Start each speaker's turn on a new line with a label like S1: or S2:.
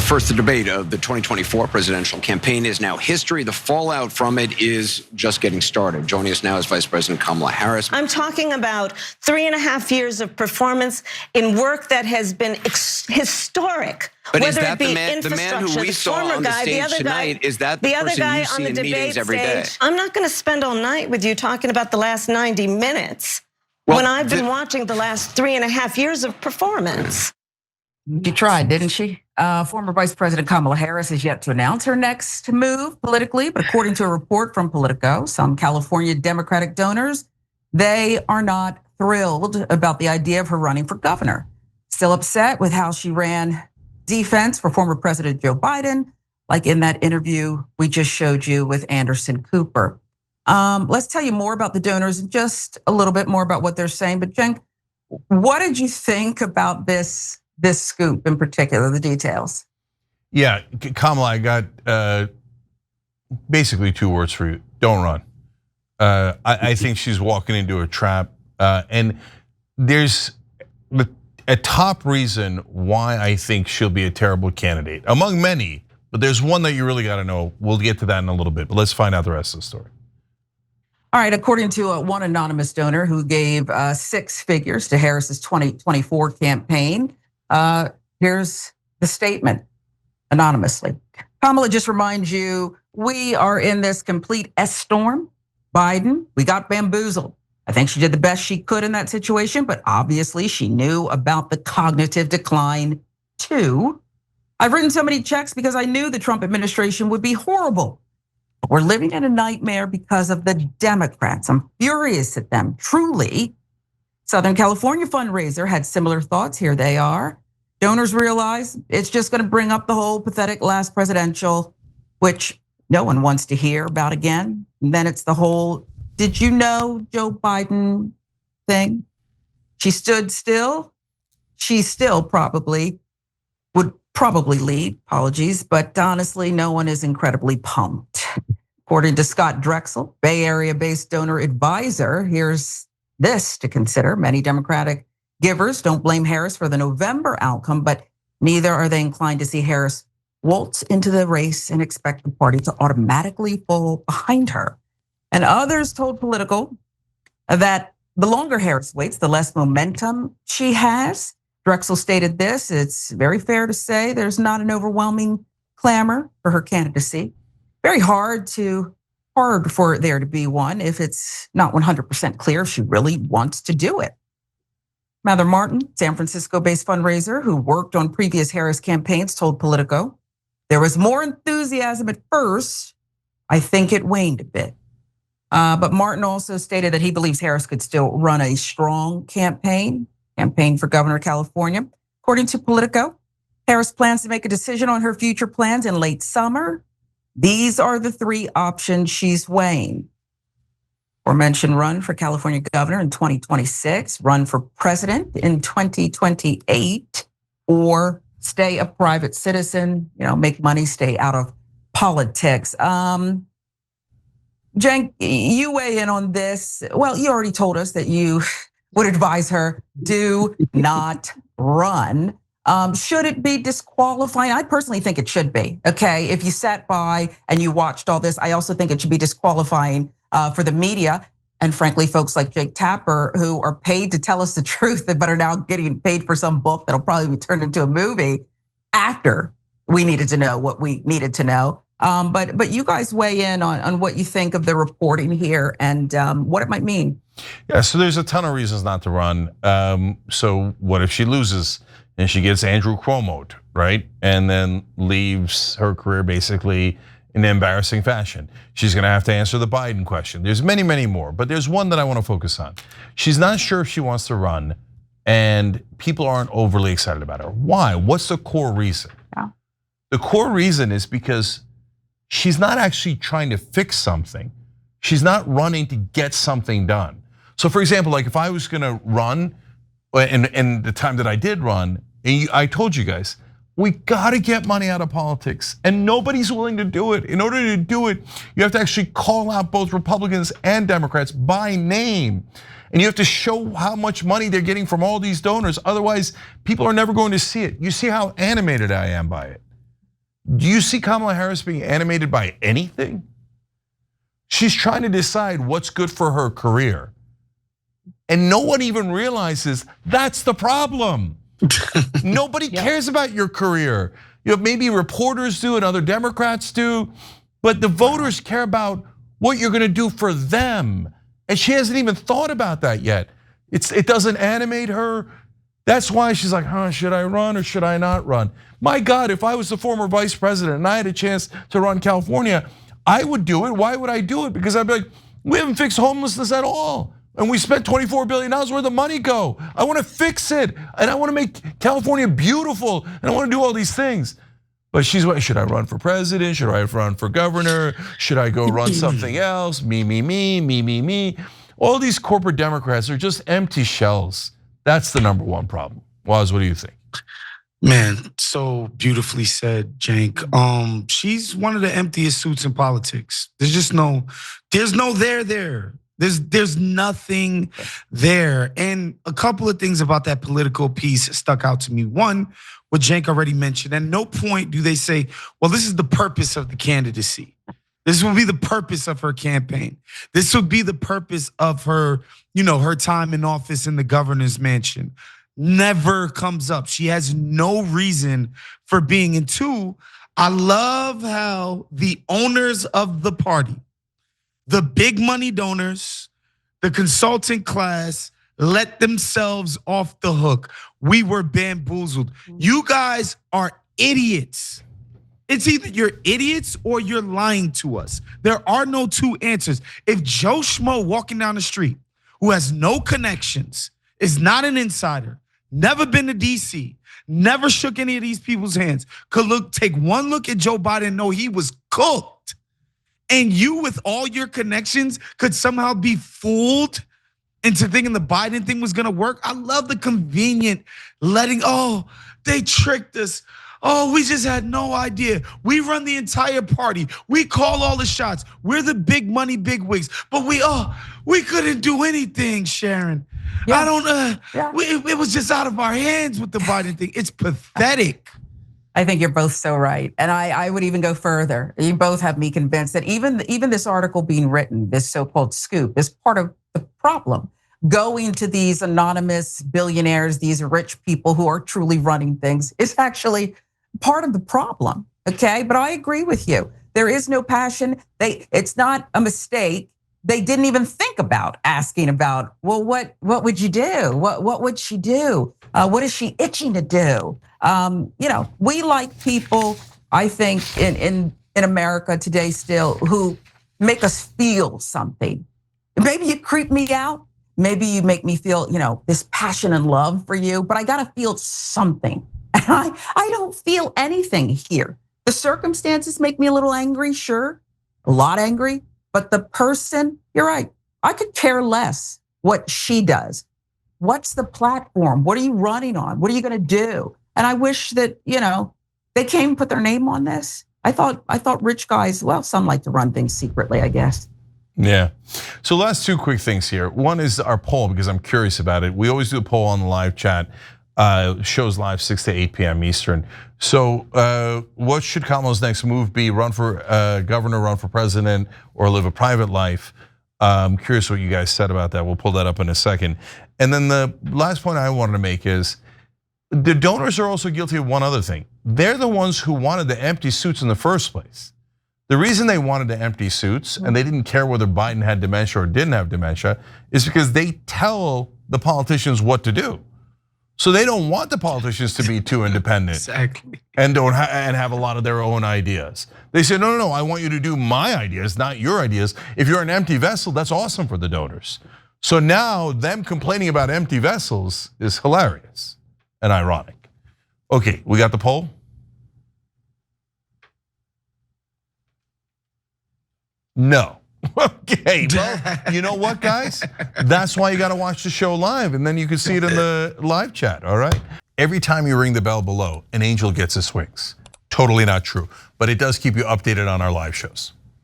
S1: First, the debate of the 2024 presidential campaign is now history. The fallout from it is just getting started. Joining us now is Vice President Kamala Harris.
S2: I'm talking about 3.5 years of performance in work that has been historic.
S1: But is that the man who we saw on the stage tonight? Is that the person you see in meetings every day?
S2: I'm not going to spend all night with you talking about the last 90 minutes when I've been watching the last 3.5 years of performance.
S3: She tried, didn't she? Former Vice President Kamala Harris is yet to announce her next move politically, but according to a report from Politico, some California Democratic donors, they are not thrilled about the idea of her running for governor. Still upset with how she ran defense for former President Joe Biden, like in that interview we just showed you with Anderson Cooper. Let's tell you more about the donors and just a little bit more about what they're saying. But Jen, what did you think about this scoop in particular, the details?
S4: Yeah, Kamala, I got basically 2 words for you: don't run. I think she's walking into a trap, and there's a top reason why I think she'll be a terrible candidate, among many, but there's one that you really got to know. We'll get to that in a little bit, but let's find out the rest of the story.
S3: All right, according to one anonymous donor who gave 6 figures to Harris's 2024 campaign, here's the statement anonymously. Kamala just reminds you, we are in this complete S-storm. Biden, we got bamboozled. I think she did the best she could in that situation, but obviously she knew about the cognitive decline too. I've written so many checks because I knew the Trump administration would be horrible. But we're living in a nightmare because of the Democrats. I'm furious at them, truly. Southern California fundraiser had similar thoughts. Here they are. Donors realize it's just going to bring up the whole pathetic last presidential, which no one wants to hear about again. And then it's the whole, did you know Joe Biden thing? She stood still. She still would probably lead, apologies, but honestly, no one is incredibly pumped. According to Scott Drexel, Bay Area-based donor advisor, here's this to consider. Many Democratic givers don't blame Harris for the November outcome, but neither are they inclined to see Harris waltz into the race and expect the party to automatically fall behind her. And others told Politico that the longer Harris waits, the less momentum she has. Drexel stated this: it's very fair to say there's not an overwhelming clamor for her candidacy. Very hard for there to be one if it's not 100% clear if she really wants to do it. Mather Martin, San Francisco-based fundraiser who worked on previous Harris campaigns, told Politico, there was more enthusiasm at first. I think it waned a bit. But Martin also stated that he believes Harris could still run a strong campaign for governor of California. According to Politico, Harris plans to make a decision on her future plans in late summer. These are the 3 options she's weighing. Aforementioned run for California governor in 2026, run for president in 2028, or stay a private citizen, make money, stay out of politics. Jen, you weigh in on this. Well, you already told us that you would advise her, do not run. Should it be disqualifying? I personally think it should be, okay? If you sat by and you watched all this, I also think it should be disqualifying for the media. And frankly, folks like Jake Tapper, who are paid to tell us the truth, but are now getting paid for some book that'll probably be turned into a movie after we needed to know what we needed to know. But you guys weigh in on what you think of the reporting here and what it might mean.
S4: Yeah, so there's a ton of reasons not to run. So what if she loses and she gets Andrew Cuomo'd, right? And then leaves her career basically in an embarrassing fashion. She's gonna have to answer the Biden question. There's many, many more, but there's one that I wanna focus on. She's not sure if she wants to run, and people aren't overly excited about her. Why? What's the core reason?
S3: Yeah.
S4: The core reason is because she's not actually trying to fix something. She's not running to get something done. So for example, like if I was gonna run, and the time that I did run, I told you guys, we gotta get money out of politics, and nobody's willing to do it. In order to do it, you have to actually call out both Republicans and Democrats by name. And you have to show how much money they're getting from all these donors. Otherwise, people are never going to see it. You see how animated I am by it. Do you see Kamala Harris being animated by anything? She's trying to decide what's good for her career. And no one even realizes that's the problem. Nobody cares about your career. Maybe reporters do and other Democrats do, but the voters care about what you're gonna do for them. And she hasn't even thought about that yet. It doesn't animate her. That's why she's like, should I run or should I not run? My God, if I was the former vice president and I had a chance to run California, I would do it. Why would I do it? Because I'd be like, we haven't fixed homelessness at all. And we spent $24 billion, where'd the money go? I wanna fix it, and I wanna make California beautiful, and I wanna do all these things. But she's like, should I run for president? Should I run for governor? Should I go run something else? Me. All these corporate Democrats are just empty shells. That's the number one problem. Waz, what do you think?
S5: Man, so beautifully said, Cenk. She's one of the emptiest suits in politics. There's no there. There's nothing there. And a couple of things about that political piece stuck out to me. One, what Cenk already mentioned, at no point do they say, well, this is the purpose of the candidacy. This will be the purpose of her campaign. This will be the purpose of her, her time in office in the governor's mansion. Never comes up. She has no reason for being. And two, I love how the owners of the party, the big money donors, the consultant class, let themselves off the hook. We were bamboozled. You guys are idiots. It's either you're idiots or you're lying to us. There are no two answers. If Joe Schmo walking down the street, who has no connections, is not an insider, never been to DC, never shook any of these people's hands, could take one look at Joe Biden and know he was cooked. And you, with all your connections, could somehow be fooled into thinking the Biden thing was gonna work. I love the convenient letting, they tricked us. We just had no idea. We run the entire party. We call all the shots. We're the big money bigwigs, but we couldn't do anything, Sharon. Yeah. It was just out of our hands with the Biden thing. It's pathetic.
S3: I think you're both so right. And I would even go further. You both have me convinced that even this article being written, this so-called scoop, is part of the problem. Going to these anonymous billionaires, these rich people who are truly running things, is actually part of the problem, okay? But I agree with you. There is no passion. It's not a mistake. They didn't even think about asking about, well, what would you do? What would she do? What is she itching to do? We like people, I think, in America today still, who make us feel something. Maybe you creep me out. Maybe you make me feel, this passion and love for you, but I gotta feel something. And I don't feel anything here. The circumstances make me a little angry, sure, a lot angry, but the person, you're right, I could care less what she does. What's the platform? What are you running on? What are you gonna do? And I wish that, they came and put their name on this. I thought rich guys, well, some like to run things secretly, I guess.
S4: Yeah. So last two quick things here. One is our poll, because I'm curious about it. We always do a poll on the live chat. Shows live 6 to 8 p.m. Eastern. So what should Kamala's next move be? Run for governor, run for president, or live a private life? I'm curious what you guys said about that. We'll pull that up in a second. And then the last point I wanted to make is the donors are also guilty of one other thing. They're the ones who wanted the empty suits in the first place. The reason they wanted the empty suits and they didn't care whether Biden had dementia or didn't have dementia is because they tell the politicians what to do. So they don't want the politicians to be too independent.
S5: Exactly.
S4: And have a lot of their own ideas. They say, no, I want you to do my ideas, not your ideas. If you're an empty vessel, that's awesome for the donors. So now them complaining about empty vessels is hilarious and ironic. Okay, we got the poll. No. Okay, well, you know what, guys? That's why you gotta watch the show live, and then you can see it in the live chat, all right? Every time you ring the bell below, an angel gets his wings. Totally not true, but it does keep you updated on our live shows.